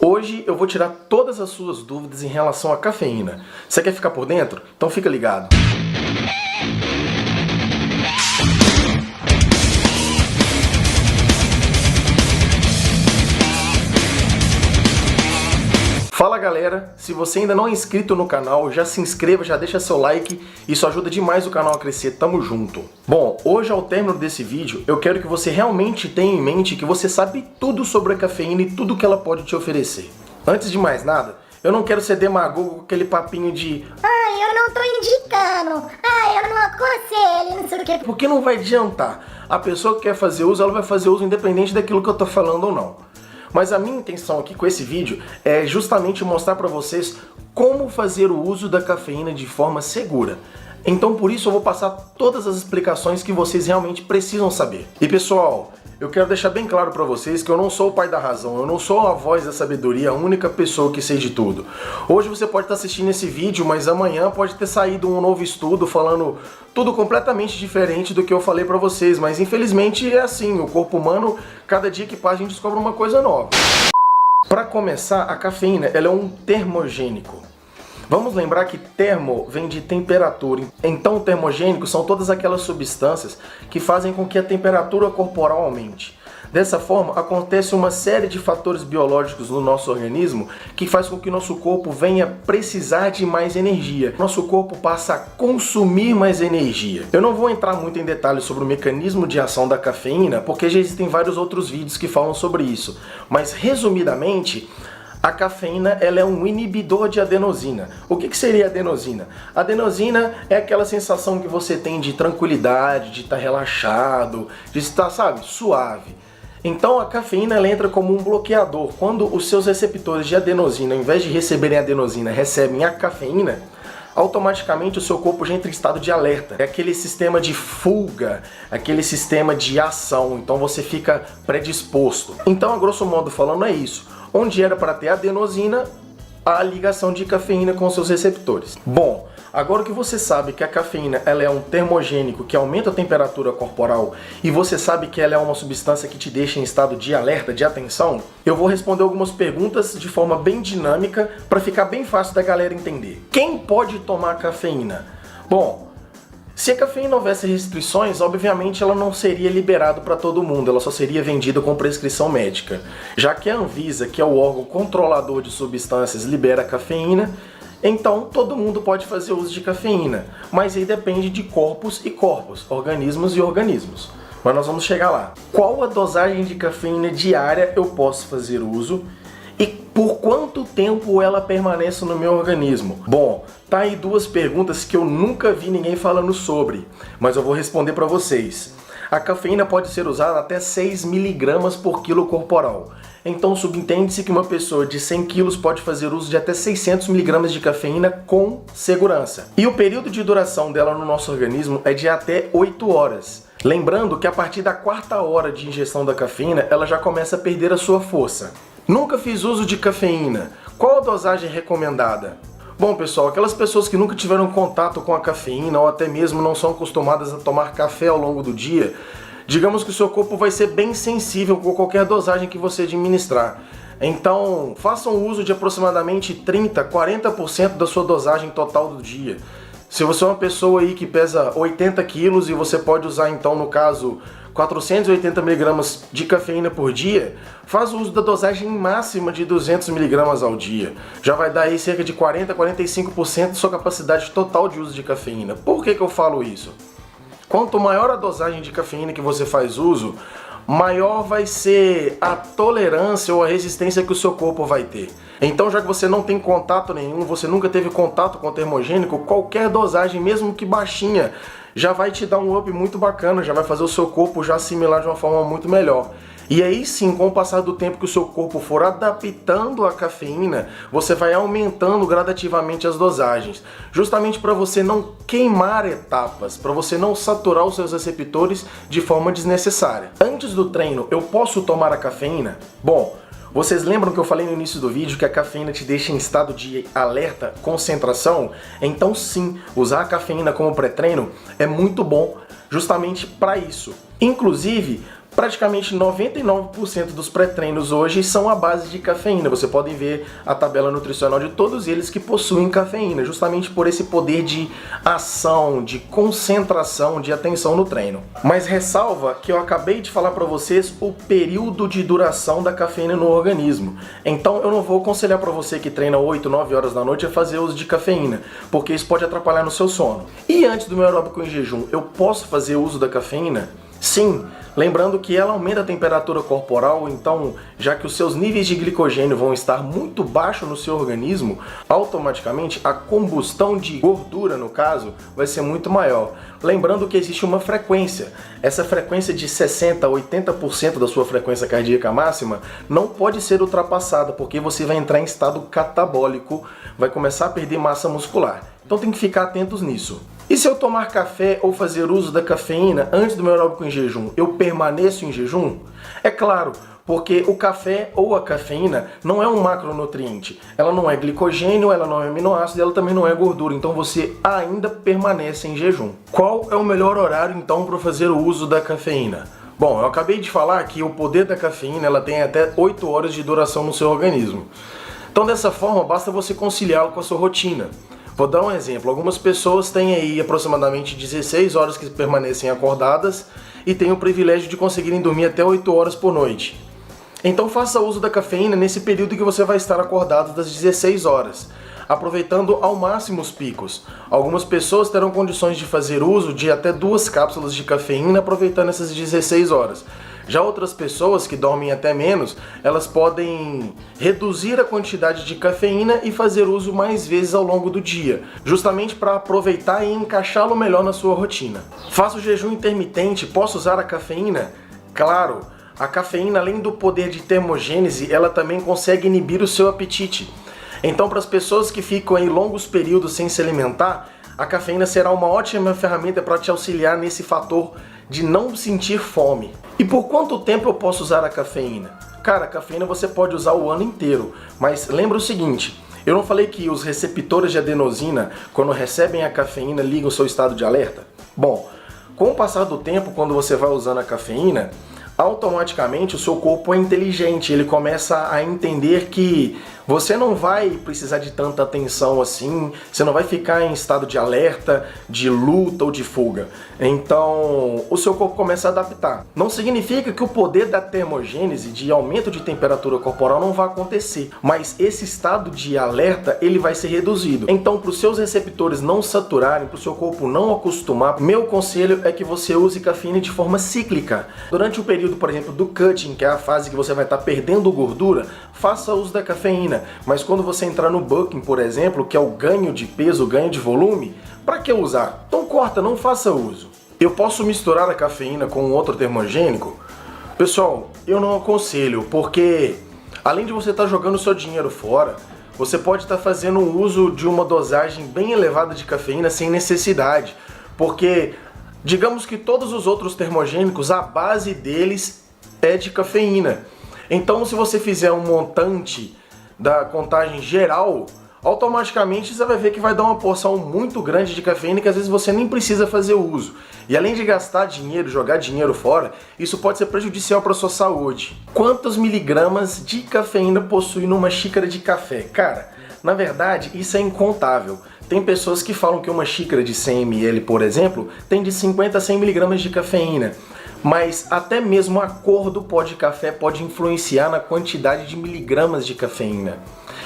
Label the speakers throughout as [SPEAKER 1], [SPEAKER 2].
[SPEAKER 1] Hoje eu vou tirar todas as suas dúvidas em relação à cafeína. Você quer ficar por dentro? Então fica ligado. Fala galera, se você ainda não é inscrito no canal, já se inscreva, já deixa seu like, isso ajuda demais o canal a crescer, tamo junto. Bom, hoje ao término desse vídeo, eu quero que você realmente tenha em mente que você sabe tudo sobre a cafeína e tudo que ela pode te oferecer. Antes de mais nada, eu não quero ser demagogo com aquele papinho de
[SPEAKER 2] eu não tô indicando, eu não aconselho, não sei o que.
[SPEAKER 1] porque não vai adiantar. A pessoa que quer fazer uso, ela vai fazer uso independente daquilo que eu tô falando ou não. Mas a minha intenção aqui com esse vídeo é justamente mostrar para vocês como fazer o uso da cafeína de forma segura. Então por isso eu vou passar todas as explicações que vocês realmente precisam saber. E pessoal, eu quero deixar bem claro para vocês que eu não sou o pai da razão, eu não sou a voz da sabedoria, a única pessoa que sei de tudo. Hoje você pode estar assistindo esse vídeo, mas amanhã pode ter saído um novo estudo falando tudo completamente diferente do que eu falei para vocês, mas infelizmente é assim, o corpo humano, cada dia que passa a gente descobre uma coisa nova. Para começar, a cafeína ela é um termogênico. Vamos lembrar que termo vem de temperatura, então termogênicos são todas aquelas substâncias que fazem com que a temperatura corporal aumente. Dessa forma, acontece uma série de fatores biológicos no nosso organismo que faz com que nosso corpo venha precisar de mais energia. Nosso corpo passa a consumir mais energia. Eu não vou entrar muito em detalhes sobre o mecanismo de ação da cafeína, porque já existem vários outros vídeos que falam sobre isso. Mas, resumidamente, a cafeína ela é um inibidor de adenosina. O que seria adenosina? A adenosina é aquela sensação que você tem de tranquilidade, de estar relaxado, de estar, suave. Então a cafeína ela entra como um bloqueador. Quando os seus receptores de adenosina, ao invés de receberem adenosina, recebem a cafeína, automaticamente o seu corpo já entra em estado de alerta. É aquele sistema de fuga, aquele sistema de ação. Então você fica predisposto. Então, a grosso modo falando, é isso. Onde era para ter adenosina, a ligação de cafeína com seus receptores. Bom, agora que você sabe que a cafeína ela é um termogênico que aumenta a temperatura corporal e você sabe que ela é uma substância que te deixa em estado de alerta, de atenção, eu vou responder algumas perguntas de forma bem dinâmica para ficar bem fácil da galera entender. Quem pode tomar cafeína? Bom, se a cafeína houvesse restrições, obviamente ela não seria liberada para todo mundo, ela só seria vendida com prescrição médica. Já que a Anvisa, que é o órgão controlador de substâncias, libera a cafeína, então todo mundo pode fazer uso de cafeína, mas aí depende de corpos e corpos, organismos e organismos. Mas nós vamos chegar lá. Qual a dosagem de cafeína diária eu posso fazer uso? E por quanto tempo ela permanece no meu organismo? Bom, tá aí duas perguntas que eu nunca vi ninguém falando sobre, mas eu vou responder para vocês. A cafeína pode ser usada até 6 mg por quilo corporal. Então subentende-se que uma pessoa de 100 kg pode fazer uso de até 600 mg de cafeína com segurança. E o período de duração dela no nosso organismo é de até 8 horas. Lembrando que a partir da 4ª hora de ingestão da cafeína, ela já começa a perder a sua força. Nunca fiz uso de cafeína. Qual a dosagem recomendada? Bom, pessoal, aquelas pessoas que nunca tiveram contato com a cafeína ou até mesmo não são acostumadas a tomar café ao longo do dia, digamos que o seu corpo vai ser bem sensível com qualquer dosagem que você administrar. Então, façam uso de aproximadamente 30, 40% da sua dosagem total do dia. Se você é uma pessoa aí que pesa 80 quilos e você pode usar então, no caso, 480 mg de cafeína por dia, faz uso da dosagem máxima de 200 mg ao dia. Já vai dar aí cerca de 40 a 45% da sua capacidade total de uso de cafeína. Por que eu falo isso? Quanto maior a dosagem de cafeína que você faz uso, maior vai ser a tolerância ou a resistência que o seu corpo vai ter. Então, já que você não tem contato nenhum, você nunca teve contato com o termogênico, qualquer dosagem, mesmo que baixinha, já vai te dar um up muito bacana, já vai fazer o seu corpo já assimilar de uma forma muito melhor. E aí sim, com o passar do tempo que o seu corpo for adaptando a cafeína, você vai aumentando gradativamente as dosagens, justamente para você não queimar etapas, para você não saturar os seus receptores de forma desnecessária. Antes do treino, eu posso tomar a cafeína? Bom, vocês lembram que eu falei no início do vídeo que a cafeína te deixa em estado de alerta, concentração? Então sim, usar a cafeína como pré-treino é muito bom justamente para isso. Inclusive, Praticamente 99% dos pré-treinos hoje são à base de cafeína. Você pode ver a tabela nutricional de todos eles que possuem cafeína, justamente por esse poder de ação, de concentração, de atenção no treino. Mas ressalva que eu acabei de falar para vocês o período de duração da cafeína no organismo. Então eu não vou aconselhar para você que treina 8, 9 horas da noite a fazer uso de cafeína, porque isso pode atrapalhar no seu sono. E antes do meu aeróbico em jejum, eu posso fazer uso da cafeína? Sim, lembrando que ela aumenta a temperatura corporal, então, já que os seus níveis de glicogênio vão estar muito baixos no seu organismo, automaticamente a combustão de gordura, no caso, vai ser muito maior. Lembrando que existe uma frequência. Essa frequência de 60% a 80% da sua frequência cardíaca máxima não pode ser ultrapassada, porque você vai entrar em estado catabólico, vai começar a perder massa muscular. Então tem que ficar atentos nisso. E se eu tomar café ou fazer uso da cafeína antes do meu aeróbico em jejum, eu permaneço em jejum? É claro, porque o café ou a cafeína não é um macronutriente. Ela não é glicogênio, ela não é aminoácido, ela também não é gordura. Então você ainda permanece em jejum. Qual é o melhor horário então para fazer o uso da cafeína? Bom, eu acabei de falar que o poder da cafeína ela tem até 8 horas de duração no seu organismo. Então dessa forma basta você conciliá-lo com a sua rotina. Vou dar um exemplo, algumas pessoas têm aí aproximadamente 16 horas que permanecem acordadas e têm o privilégio de conseguirem dormir até 8 horas por noite. Então faça uso da cafeína nesse período que você vai estar acordado das 16 horas, aproveitando ao máximo os picos. Algumas pessoas terão condições de fazer uso de até 2 cápsulas de cafeína aproveitando essas 16 horas. Já outras pessoas que dormem até menos, elas podem reduzir a quantidade de cafeína e fazer uso mais vezes ao longo do dia, justamente para aproveitar e encaixá-lo melhor na sua rotina. Faço jejum intermitente, posso usar a cafeína? Claro! A cafeína, além do poder de termogênese, ela também consegue inibir o seu apetite. Então, para as pessoas que ficam em longos períodos sem se alimentar, a cafeína será uma ótima ferramenta para te auxiliar nesse fator de não sentir fome. E por quanto tempo eu posso usar a cafeína? Cara, a cafeína você pode usar o ano inteiro, mas lembra o seguinte, eu não falei que os receptores de adenosina, quando recebem a cafeína, ligam o seu estado de alerta? Bom, com o passar do tempo, quando você vai usando a cafeína, automaticamente o seu corpo é inteligente, ele começa a entender que você não vai precisar de tanta atenção assim, você não vai ficar em estado de alerta, de luta ou de fuga. Então, o seu corpo começa a adaptar. Não significa que o poder da termogênese, de aumento de temperatura corporal, não vai acontecer, mas esse estado de alerta, ele vai ser reduzido. Então, para os seus receptores não saturarem, para o seu corpo não acostumar, meu conselho é que você use cafeína de forma cíclica. Durante o período, por exemplo, do cutting, que é a fase que você vai estar perdendo gordura, faça uso da cafeína. Mas quando você entrar no bulking, por exemplo, que é o ganho de peso, o ganho de volume, para que usar? Então corta, não faça uso. Eu posso misturar a cafeína com outro termogênico? Pessoal, eu não aconselho, porque além de você estar jogando seu dinheiro fora, você pode estar fazendo uso de uma dosagem bem elevada de cafeína sem necessidade, porque digamos que todos os outros termogênicos, a base deles é de cafeína. Então, se você fizer um montante da contagem geral, automaticamente você vai ver que vai dar uma porção muito grande de cafeína que às vezes você nem precisa fazer uso. E além de gastar dinheiro, jogar dinheiro fora, isso pode ser prejudicial para a sua saúde. Quantos miligramas de cafeína possui numa xícara de café? Cara, na verdade, isso é incontável. Tem pessoas que falam que uma xícara de 100 ml, por exemplo, tem de 50 a 100 miligramas de cafeína. Mas até mesmo a cor do pó de café pode influenciar na quantidade de miligramas de cafeína.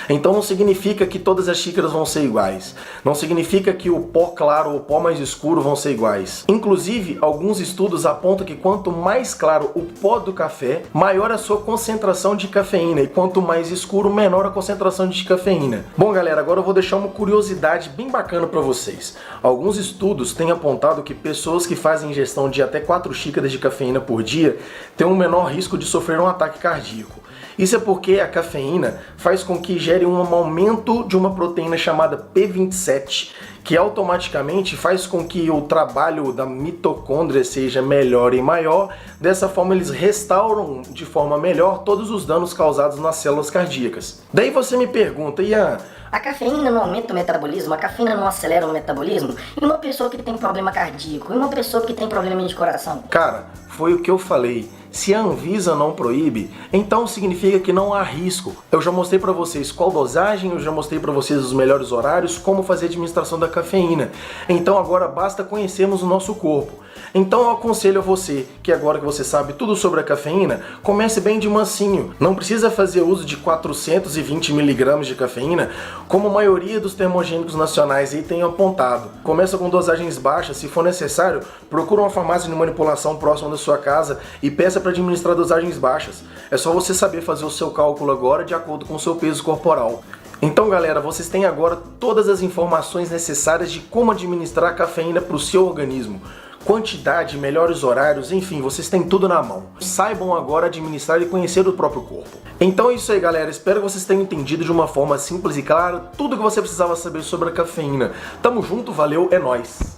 [SPEAKER 1] Então não significa que todas as xícaras vão ser iguais. Não significa que o pó claro ou o pó mais escuro vão ser iguais. Inclusive, alguns estudos apontam que quanto mais claro o pó do café, maior a sua concentração de cafeína. E quanto mais escuro, menor a concentração de cafeína. Bom, galera, agora eu vou deixar uma curiosidade bem bacana para vocês. Alguns estudos têm apontado que pessoas que fazem ingestão de até 4 xícaras de cafeína por dia têm um menor risco de sofrer um ataque cardíaco. Isso é porque a cafeína faz com que gere um aumento de uma proteína chamada P27, que automaticamente faz com que o trabalho da mitocôndria seja melhor e maior. Dessa forma eles restauram de forma melhor todos os danos causados nas células cardíacas. Daí você me pergunta, Ian,
[SPEAKER 3] a cafeína não aumenta o metabolismo? A cafeína não acelera o metabolismo? E uma pessoa que tem problema cardíaco? E uma pessoa que tem problema de coração?
[SPEAKER 1] Cara, foi o que eu falei. Se a Anvisa não proíbe, então significa que não há risco. Eu já mostrei para vocês qual dosagem, eu já mostrei para vocês os melhores horários, como fazer a administração da cafeína. Então agora basta conhecermos o nosso corpo. Então eu aconselho a você, que agora que você sabe tudo sobre a cafeína, comece bem de mansinho. Não precisa fazer uso de 420 mg de cafeína, como a maioria dos termogênicos nacionais aí tem apontado. Começa com dosagens baixas, se for necessário, procura uma farmácia de manipulação próxima da sua casa e peça para administrar dosagens baixas. É só você saber fazer o seu cálculo agora de acordo com o seu peso corporal. Então galera, vocês têm agora todas as informações necessárias de como administrar a cafeína para o seu organismo. Quantidade, melhores horários, enfim, vocês têm tudo na mão. Saibam agora administrar e conhecer o próprio corpo. Então é isso aí galera, espero que vocês tenham entendido de uma forma simples e clara tudo que você precisava saber sobre a cafeína. Tamo junto, valeu, é nóis!